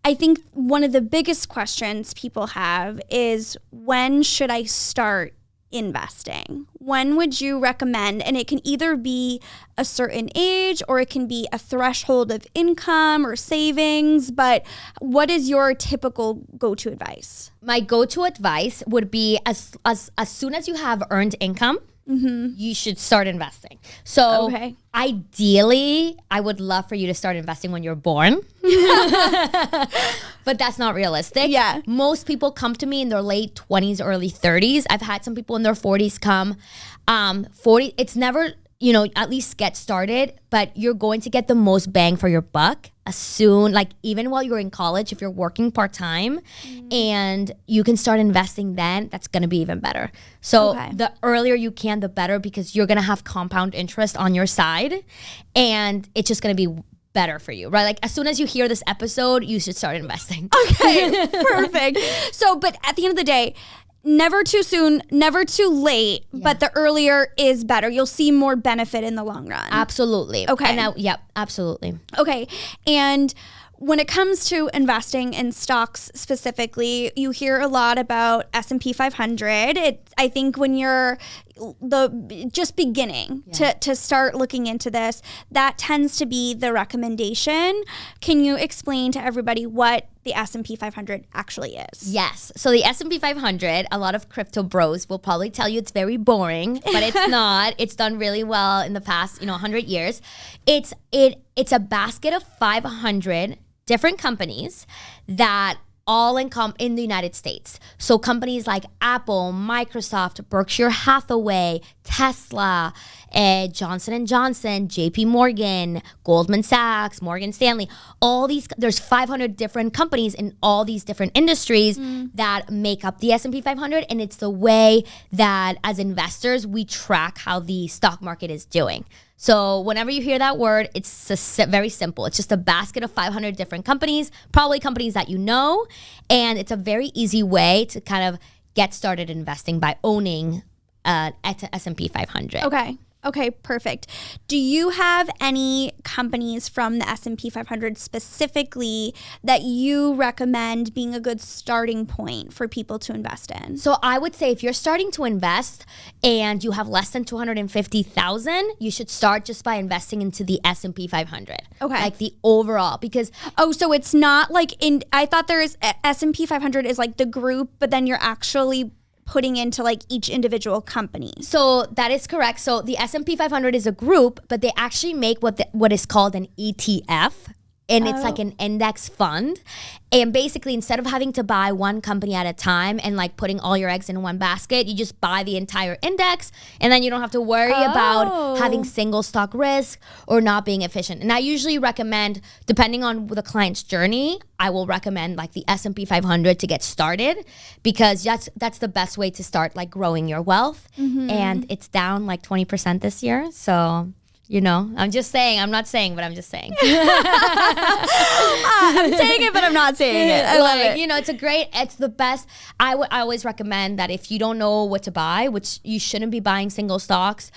I think one of the biggest questions people have is, when should I start investing? When would you recommend? And it can either be a certain age or it can be a threshold of income or savings, but what is your typical go-to advice? My go-to advice would be as soon as you have earned income, you should start investing. So ideally, I would love for you to start investing when you're born. But that's not realistic. Yeah. Most people come to me in their late 20s, early 30s. I've had some people in their 40s come. 40, it's never, at least get started, but you're going to get the most bang for your buck as soon, like even while you're in college, if you're working part-time and you can start investing then, that's going to be even better. So the earlier you can, the better, because you're going to have compound interest on your side and it's just going to be better for you, right? Like as soon as you hear this episode, you should start investing. Okay, perfect. So, but at the end of the day, never too soon, never too late, but the earlier is better. You'll see more benefit in the long run. Absolutely. Okay. And absolutely. Okay. And when it comes to investing in stocks specifically, you hear a lot about S&P 500. I think when you're just beginning to start looking into this, that tends to be the recommendation. Can you explain to everybody what the S&P 500 actually is? Yes. So the S&P 500, a lot of crypto bros will probably tell you it's very boring, but it's not. It's done really well in the past, 100 years. It's a basket of 500 different companies that all in the United States. So companies like Apple, Microsoft, Berkshire Hathaway, Tesla, Johnson & Johnson, JP Morgan, Goldman Sachs, Morgan Stanley, there's 500 different companies in all these different industries that make up the S&P 500. And it's the way that as investors, we track how the stock market is doing. So whenever you hear that word, it's very simple. It's just a basket of 500 different companies, probably companies that you know. And it's a very easy way to kind of get started investing by owning S&P 500. Okay, perfect. Do you have any companies from the S&P 500 specifically that you recommend being a good starting point for people to invest in? So I would say if you're starting to invest and you have less than $250,000, you should start just by investing into the S&P 500. Okay. Like the overall, because so it's not like I thought there is S&P 500 is like the group, but then you're actually putting into like each individual company. So that is correct. So the S&P 500 is a group, but they actually make what is called an ETF. And it's like an index fund. And basically, instead of having to buy one company at a time and like putting all your eggs in one basket, you just buy the entire index and then you don't have to worry about having single stock risk or not being efficient. And I usually recommend, depending on the client's journey, I will recommend like the S&P 500 to get started, because that's the best way to start like growing your wealth. And it's down like 20% this year. So I'm just saying. I'm not saying, but I'm just saying. I'm saying it, but I'm not saying it. I love it. It's the best. I always recommend that if you don't know what to buy, which you shouldn't be buying single stocks,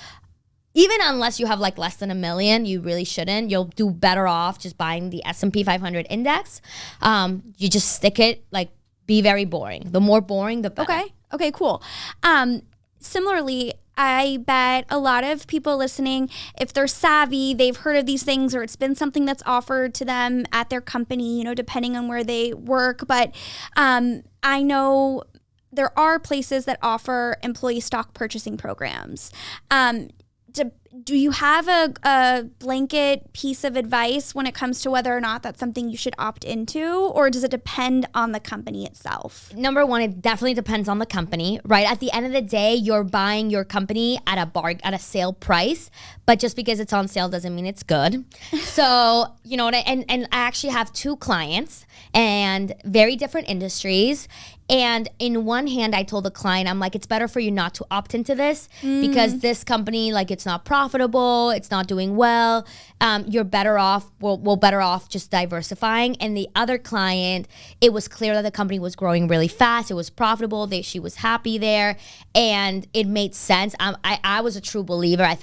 even unless you have like less than $1 million, you really shouldn't. You'll do better off just buying the S&P 500 index. You just stick it, like, be very boring. The more boring, the better. Okay, cool. Similarly, I bet a lot of people listening, if they're savvy, they've heard of these things, or it's been something that's offered to them at their company, depending on where they work. But I know there are places that offer employee stock purchasing programs. Do you have a blanket piece of advice when it comes to whether or not that's something you should opt into, or does it depend on the company itself? Number one, it definitely depends on the company, right? At the end of the day, you're buying your company at a sale price, but just because it's on sale doesn't mean it's good. So, and I actually have 2 clients and very different industries. And in one hand, I told the client, I'm like, it's better for you not to opt into this because this company, like, it's not profitable. profitable, it's not doing well, you're better off, we're better off just diversifying. And the other client, it was clear that the company was growing really fast. It was profitable. She was happy there, and it made sense. I was a true believer. I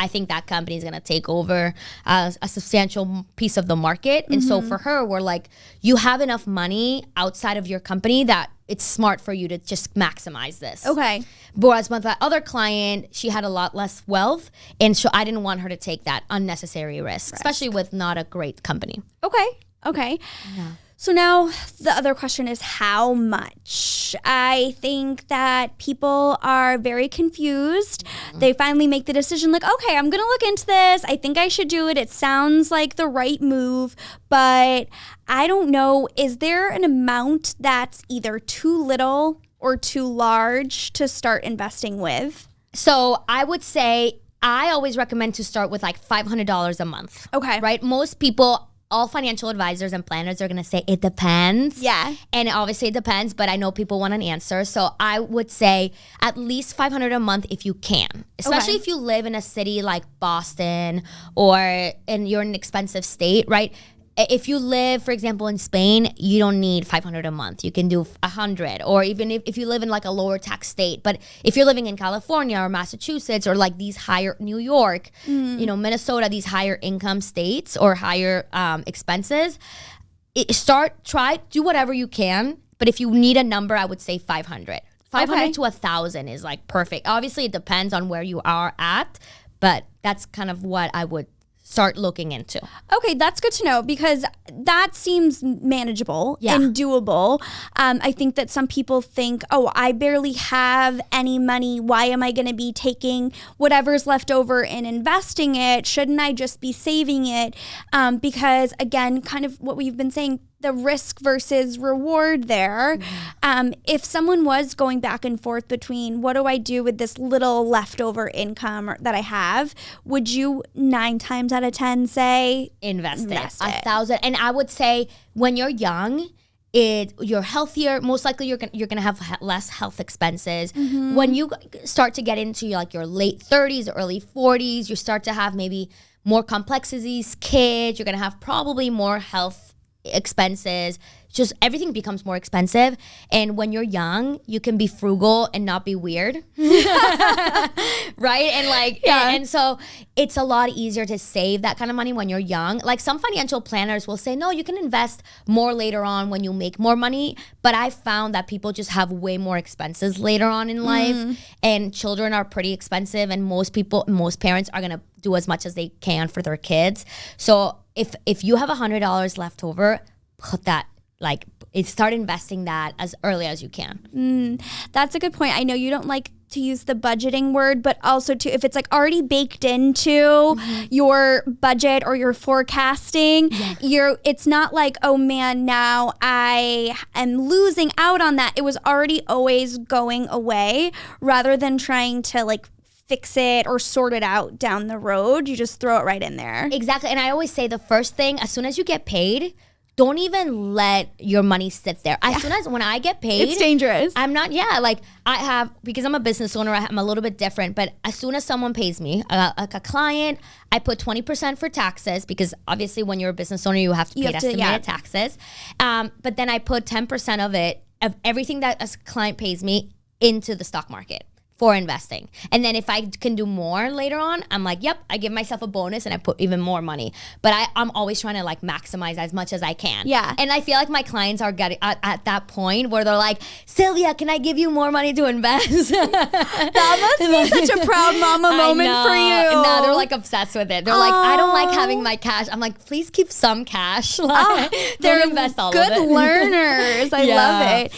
think that company is going to take over a substantial piece of the market. And so for her, we're like, you have enough money outside of your company that it's smart for you to just maximize this. Okay. Whereas with that other client, she had a lot less wealth, and so I didn't want her to take that unnecessary risk, especially with not a great company. Okay. Yeah. So now the other question is how much? I think that people are very confused. They finally make the decision like, okay, I'm going to look into this. I think I should do it. It sounds like the right move, but I don't know. Is there an amount that's either too little or too large to start investing with? So I would say I always recommend to start with like $500 a month. Okay. Right? Most people, all financial advisors and planners are going to say it depends. Yeah. And obviously it depends, but I know people want an answer. So I would say at least $500 a month if you can, especially if you live in a city like Boston and you're in an expensive state, right? If you live, for example, in Spain, you don't need $500 a month. You can do $100, or even if you live in like a lower tax state. But if you're living in California or Massachusetts or like these higher, New York, Minnesota, these higher income states or higher expenses, do whatever you can. But if you need a number, I would say 500. 500 to 1,000 is like perfect. Obviously, it depends on where you are at, but that's kind of what I would start looking into. Okay, that's good to know because that seems manageable and doable. I think that some people think, oh, I barely have any money. Why am I going to be taking whatever's left over and investing it? Shouldn't I just be saving it? Because again, kind of what we've been saying, the risk versus reward there. If someone was going back and forth between what do I do with this little leftover income that I have, would you 9 times out of 10 say invest it? 1,000. And I would say when you're young, you're healthier. Most likely you're gonna have less health expenses. When you start to get into like your late 30s, early 40s, you start to have maybe more complexities, kids. You're gonna have probably more health expenses. Just everything becomes more expensive, and when you're young you can be frugal and not be weird. Right? And like and so it's a lot easier to save that kind of money when you're young. Like some financial planners will say no, you can invest more later on when you make more money, but I found that people just have way more expenses later on in life, and children are pretty expensive, and most parents are gonna do as much as they can for their kids. So if you have $100 left over, put that start investing that as early as you can. That's a good point. I know you don't like to use the budgeting word, but also too, if it's like already baked into your budget or your forecasting, it's not like, oh man, now I am losing out on that. It was already always going away, rather than trying to like fix it or sort it out down the road. You just throw it right in there. Exactly. And I always say the first thing, as soon as you get paid, don't even let your money sit there. As soon as when I get paid, it's dangerous. I'm not, because I'm a business owner, I'm a little bit different, but as soon as someone pays me, like a client, I put 20% for taxes, because obviously when you're a business owner, you have to pay estimated taxes. But then I put 10% of everything that a client pays me into the stock market for investing. And then if I can do more later on, I'm like, yep, I give myself a bonus and I put even more money. But I'm always trying to like maximize as much as I can. Yeah. And I feel like my clients are getting at that point where they're like, Silvia, can I give you more money to invest? That must be such a proud mama moment for you. And now they're like obsessed with it. They're like, I don't like having my cash. I'm like, please keep some cash. Like, they're don't invest all of it. Good learners. I love it.